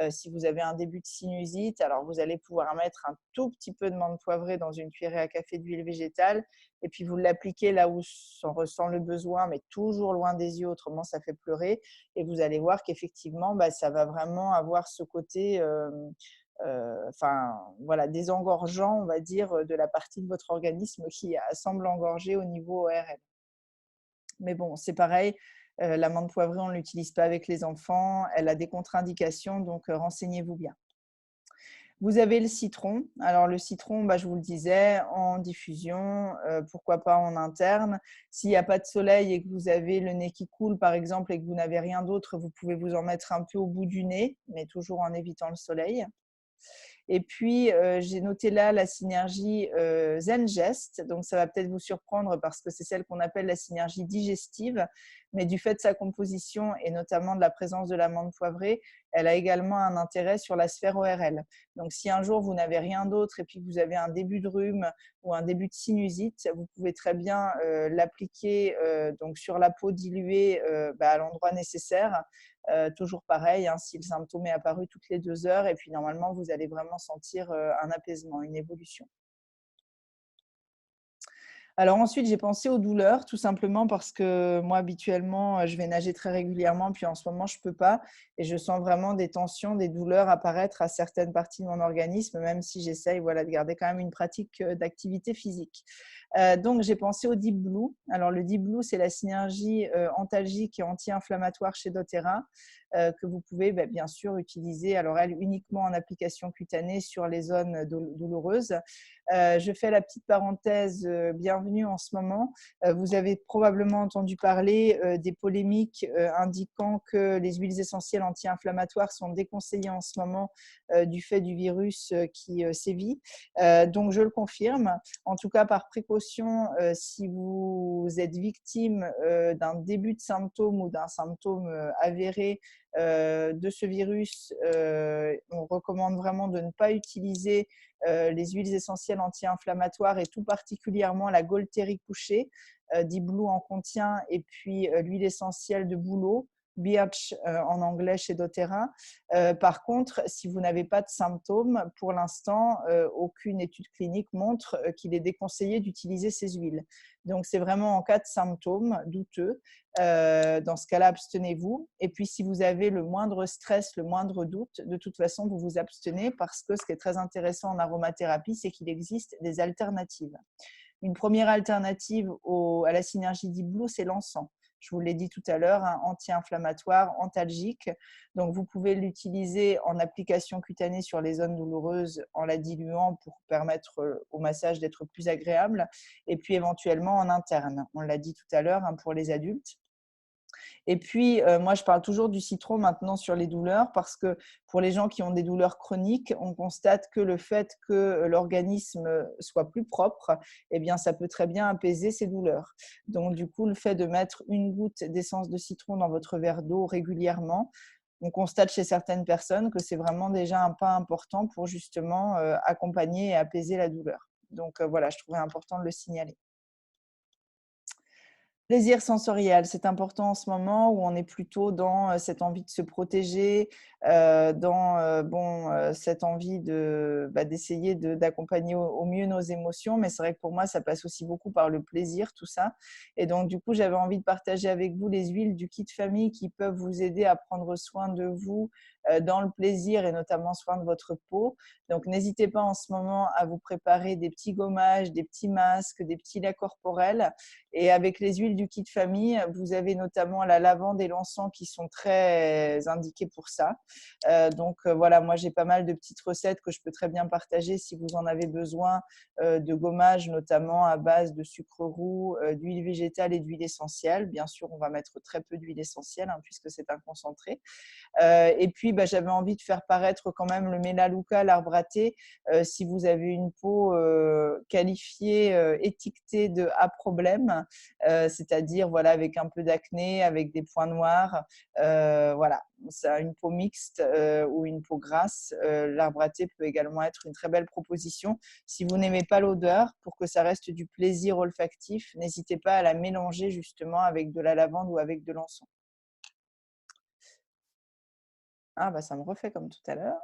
[SPEAKER 1] si vous avez un début de sinusite, alors vous allez pouvoir mettre un tout petit peu de menthe poivrée dans une cuillerée à café d'huile végétale et puis vous l'appliquez là où on ressent le besoin, mais toujours loin des yeux, autrement ça fait pleurer. Et vous allez voir qu'effectivement, ça va vraiment avoir ce côté voilà, désengorgeant, on va dire, de la partie de votre organisme qui semble engorger au niveau ORL. Mais bon, c'est pareil, l'amande poivrée, on ne l'utilise pas avec les enfants, elle a des contre-indications, donc renseignez-vous bien. Vous avez le citron. Alors le citron, je vous le disais, en diffusion, pourquoi pas en interne. S'il n'y a pas de soleil et que vous avez le nez qui coule, par exemple, et que vous n'avez rien d'autre, vous pouvez vous en mettre un peu au bout du nez, mais toujours en évitant le soleil. Et puis, j'ai noté là la synergie Zengest. Donc, ça va peut-être vous surprendre parce que c'est celle qu'on appelle la synergie digestive. Mais du fait de sa composition et notamment de la présence de l'amande poivrée, elle a également un intérêt sur la sphère ORL. Donc, si un jour vous n'avez rien d'autre et puis que vous avez un début de rhume ou un début de sinusite, vous pouvez très bien l'appliquer donc sur la peau diluée à l'endroit nécessaire. Toujours pareil, hein, si le symptôme est apparu toutes les 2 heures, et puis normalement, vous allez vraiment sentir un apaisement, une évolution. Alors ensuite, j'ai pensé aux douleurs, tout simplement parce que moi, habituellement, je vais nager très régulièrement, puis en ce moment, je ne peux pas. Et je sens vraiment des tensions, des douleurs apparaître à certaines parties de mon organisme, même si j'essaye voilà, de garder quand même une pratique d'activité physique. Donc, j'ai pensé au Deep Blue. Alors, le Deep Blue, c'est la synergie antalgique et anti-inflammatoire chez doTERRA que vous pouvez bien sûr utiliser, alors elle, uniquement en application cutanée sur les zones douloureuses. Je fais la petite parenthèse, bienvenue en ce moment. Vous avez probablement entendu parler des polémiques indiquant que les huiles essentielles anti-inflammatoires sont déconseillées en ce moment du fait du virus qui sévit. Donc, je le confirme. En tout cas, par précaution, si vous êtes victime d'un début de symptômes ou d'un symptôme avéré de ce virus, on recommande vraiment de ne pas utiliser les huiles essentielles anti-inflammatoires et tout particulièrement la Gaultérie couchée. Deep Blue en contient, et puis l'huile essentielle de bouleau Birch en anglais chez doTERRA. Par contre, si vous n'avez pas de symptômes, pour l'instant, aucune étude clinique montre qu'il est déconseillé d'utiliser ces huiles. Donc, c'est vraiment en cas de symptômes douteux. Dans ce cas-là, abstenez-vous. Et puis, si vous avez le moindre stress, le moindre doute, de toute façon, vous vous abstenez parce que ce qui est très intéressant en aromathérapie, c'est qu'il existe des alternatives. Une première alternative à la synergie Deep Blue, c'est l'encens. Je vous l'ai dit tout à l'heure, hein, anti-inflammatoire, antalgique. Donc, vous pouvez l'utiliser en application cutanée sur les zones douloureuses en la diluant pour permettre au massage d'être plus agréable. Et puis, éventuellement en interne. On l'a dit tout à l'heure, hein, pour les adultes. Et puis, moi, je parle toujours du citron maintenant sur les douleurs parce que pour les gens qui ont des douleurs chroniques, on constate que le fait que l'organisme soit plus propre, eh bien, ça peut très bien apaiser ces douleurs. Donc, du coup, le fait de mettre une goutte d'essence de citron dans votre verre d'eau régulièrement, on constate chez certaines personnes que c'est vraiment déjà un pas important pour justement accompagner et apaiser la douleur. Donc, voilà, je trouvais important de le signaler. Plaisir sensoriel, c'est important en ce moment où on est plutôt dans cette envie de se protéger, dans cette envie d'essayer d'accompagner au mieux nos émotions. Mais c'est vrai que pour moi, ça passe aussi beaucoup par le plaisir, tout ça. Et donc, du coup, j'avais envie de partager avec vous les huiles du kit famille qui peuvent vous aider à prendre soin de vous dans le plaisir et notamment soin de votre peau. Donc, n'hésitez pas en ce moment à vous préparer des petits gommages, des petits masques, des petits laits corporels. Et avec les huiles du kit famille, vous avez notamment la lavande et l'encens qui sont très indiqués pour ça. Donc voilà, moi j'ai pas mal de petites recettes que je peux très bien partager si vous en avez besoin, de gommage notamment à base de sucre roux, d'huile végétale et d'huile essentielle. Bien sûr, on va mettre très peu d'huile essentielle hein, puisque c'est un concentré. Et puis, j'avais envie de faire paraître quand même le Melaleuca, l'arbre à thé. Si vous avez une peau qualifiée, étiquetée de à problème, c'est-à-dire voilà, avec un peu d'acné, avec des points noirs, voilà, ça, une peau mixte ou une peau grasse, l'arbre à thé peut également être une très belle proposition. Si vous n'aimez pas l'odeur, pour que ça reste du plaisir olfactif, n'hésitez pas à la mélanger justement avec de la lavande ou avec de l'encens. Ah ça me refait comme tout à l'heure.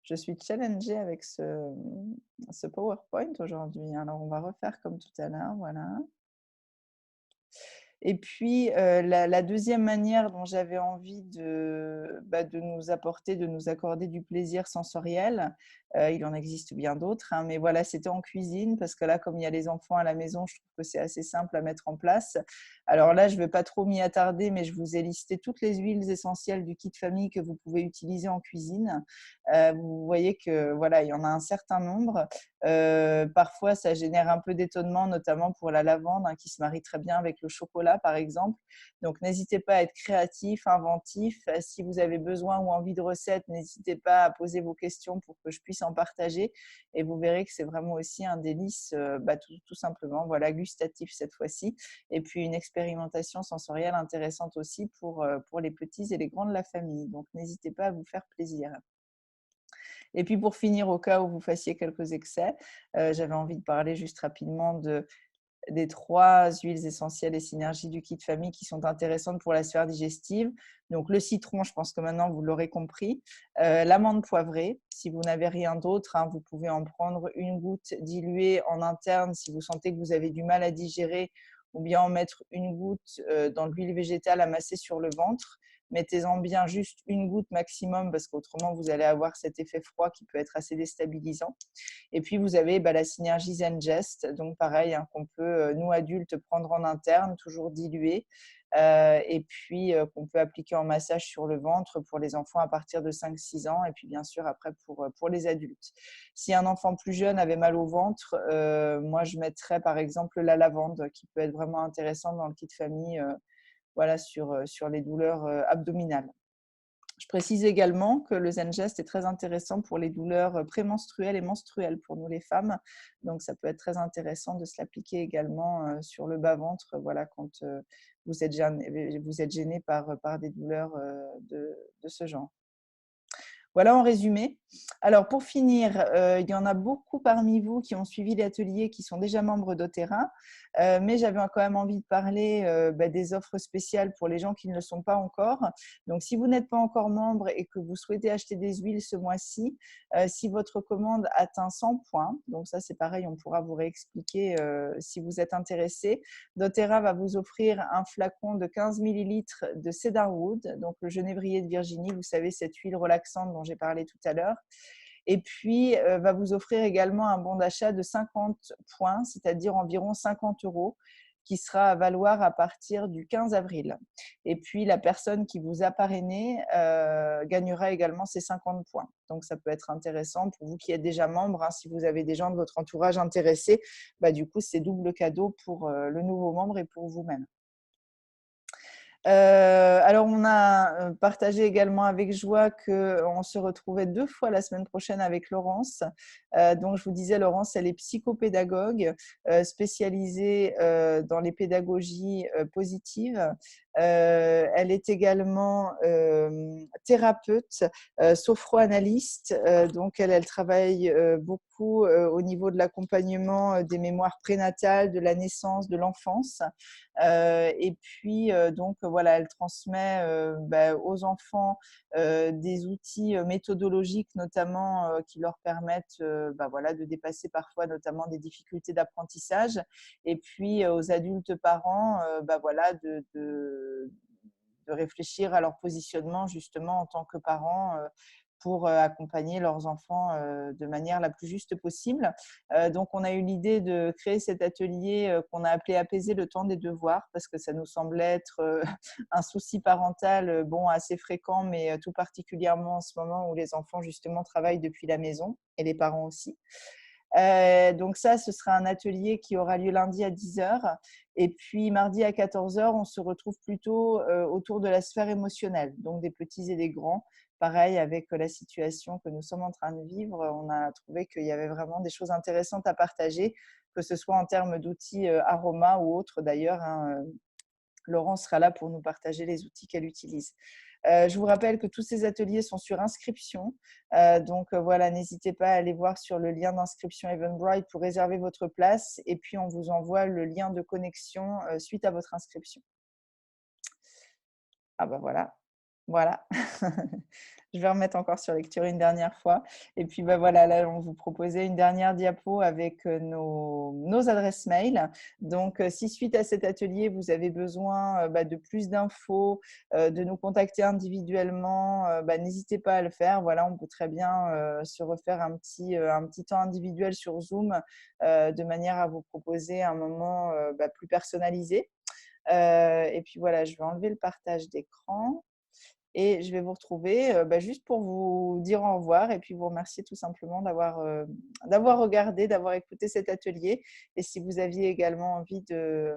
[SPEAKER 1] Je suis challengée avec ce PowerPoint aujourd'hui. Alors, on va refaire comme tout à l'heure, voilà. Et puis, la deuxième manière dont j'avais envie de nous apporter, de nous accorder du plaisir sensoriel, il en existe bien d'autres, hein, mais voilà, c'était en cuisine parce que là, comme il y a les enfants à la maison, je trouve que c'est assez simple à mettre en place. Alors là, je ne vais pas trop m'y attarder, mais je vous ai listé toutes les huiles essentielles du kit famille que vous pouvez utiliser en cuisine. Vous voyez que voilà, il y en a un certain nombre. Parfois, ça génère un peu d'étonnement, notamment pour la lavande, hein, qui se marie très bien avec le chocolat, par exemple. Donc, n'hésitez pas à être créatif, inventif. Si vous avez besoin ou envie de recettes, n'hésitez pas à poser vos questions pour que je puisse en partager. Et vous verrez que c'est vraiment aussi un délice, tout simplement, voilà, gustatif cette fois-ci. Et puis, une expérimentation sensorielle intéressante aussi pour les petits et les grands de la famille. Donc, n'hésitez pas à vous faire plaisir. Et puis pour finir, au cas où vous fassiez quelques excès, j'avais envie de parler juste rapidement des 3 huiles essentielles et synergies du kit famille qui sont intéressantes pour la sphère digestive. Donc le citron, je pense que maintenant vous l'aurez compris. L'amande poivrée, si vous n'avez rien d'autre, hein, vous pouvez en prendre une goutte diluée en interne si vous sentez que vous avez du mal à digérer, ou bien en mettre une goutte dans l'huile végétale amassée sur le ventre. Mettez-en bien juste une goutte maximum parce qu'autrement vous allez avoir cet effet froid qui peut être assez déstabilisant. Et puis vous avez la synergie Zengest, donc pareil, hein, qu'on peut, nous adultes, prendre en interne, toujours dilué, et puis qu'on peut appliquer en massage sur le ventre pour les enfants à partir de 5-6 ans, et puis bien sûr après pour les adultes. Si un enfant plus jeune avait mal au ventre, moi je mettrais par exemple la lavande qui peut être vraiment intéressante dans le kit famille, voilà, sur les douleurs abdominales. Je précise également que le Zengest est très intéressant pour les douleurs prémenstruelles et menstruelles pour nous les femmes. Donc, ça peut être très intéressant de se l'appliquer également sur le bas-ventre, voilà, quand vous êtes gêné par des douleurs de ce genre. Voilà en résumé. Alors pour finir, il y en a beaucoup parmi vous qui ont suivi l'atelier qui sont déjà membres d'Oterra, mais j'avais quand même envie de parler des offres spéciales pour les gens qui ne le sont pas encore. Donc si vous n'êtes pas encore membre et que vous souhaitez acheter des huiles ce mois-ci, si votre commande atteint 100 points, donc ça c'est pareil, on pourra vous réexpliquer si vous êtes intéressé, doTERRA va vous offrir un flacon de 15 millilitres de Cedarwood, donc le genévrier de Virginie, vous savez, cette huile relaxante dont j'ai parlé tout à l'heure. Et puis, va vous offrir également un bon d'achat de 50 points, c'est-à-dire environ 50 €, qui sera à valoir à partir du 15 avril. Et puis, la personne qui vous a parrainé gagnera également ces 50 points. Donc, ça peut être intéressant pour vous qui êtes déjà membre. Hein, si vous avez des gens de votre entourage intéressés, du coup, c'est double cadeau pour le nouveau membre et pour vous-même. Alors, on a partagé également avec joie qu'on se retrouvait 2 fois la semaine prochaine avec Laurence. Donc, je vous disais, Laurence, elle est psychopédagogue spécialisée dans les pédagogies positives. Elle est également thérapeute, sophroanalyste. Donc, elle travaille beaucoup au niveau de l'accompagnement des mémoires prénatales, de la naissance, de l'enfance. Et puis, donc, voilà, elle transmet aux enfants des outils méthodologiques, notamment, qui leur permettent voilà, de dépasser parfois notamment des difficultés d'apprentissage. Et puis, aux adultes parents, voilà, de réfléchir à leur positionnement justement en tant que parents pour accompagner leurs enfants de manière la plus juste possible. Donc, on a eu l'idée de créer cet atelier qu'on a appelé Apaiser le temps des devoirs, parce que ça nous semblait être un souci parental assez fréquent, mais tout particulièrement en ce moment où les enfants justement travaillent depuis la maison et les parents aussi. Donc ça, ce sera un atelier qui aura lieu lundi à 10 h. Et puis mardi à 14 h, on se retrouve plutôt autour de la sphère émotionnelle, donc des petits et des grands. Pareil, avec la situation que nous sommes en train de vivre, on a trouvé qu'il y avait vraiment des choses intéressantes à partager, que ce soit en termes d'outils Aroma ou autres d'ailleurs. Hein, Laurence sera là pour nous partager les outils qu'elle utilise. Je vous rappelle que tous ces ateliers sont sur inscription. Donc, voilà, n'hésitez pas à aller voir sur le lien d'inscription Eventbrite pour réserver votre place. Et puis, on vous envoie le lien de connexion suite à votre inscription. Ah bah voilà, voilà. Je vais remettre encore sur lecture une dernière fois. Et puis, voilà, là, on vous proposait une dernière diapo avec nos adresses mail. Donc, si suite à cet atelier, vous avez besoin de plus d'infos, de nous contacter individuellement, n'hésitez pas à le faire. Voilà, on peut très bien se refaire un petit temps individuel sur Zoom de manière à vous proposer un moment plus personnalisé. Et puis voilà, je vais enlever le partage d'écran et je vais vous retrouver juste pour vous dire au revoir et puis vous remercier tout simplement d'avoir regardé, d'avoir écouté cet atelier. Et si vous aviez également envie de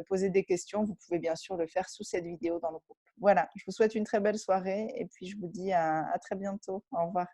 [SPEAKER 1] poser des questions, vous pouvez bien sûr le faire sous cette vidéo dans le groupe. Voilà, je vous souhaite une très belle soirée et puis je vous dis à très bientôt. Au revoir.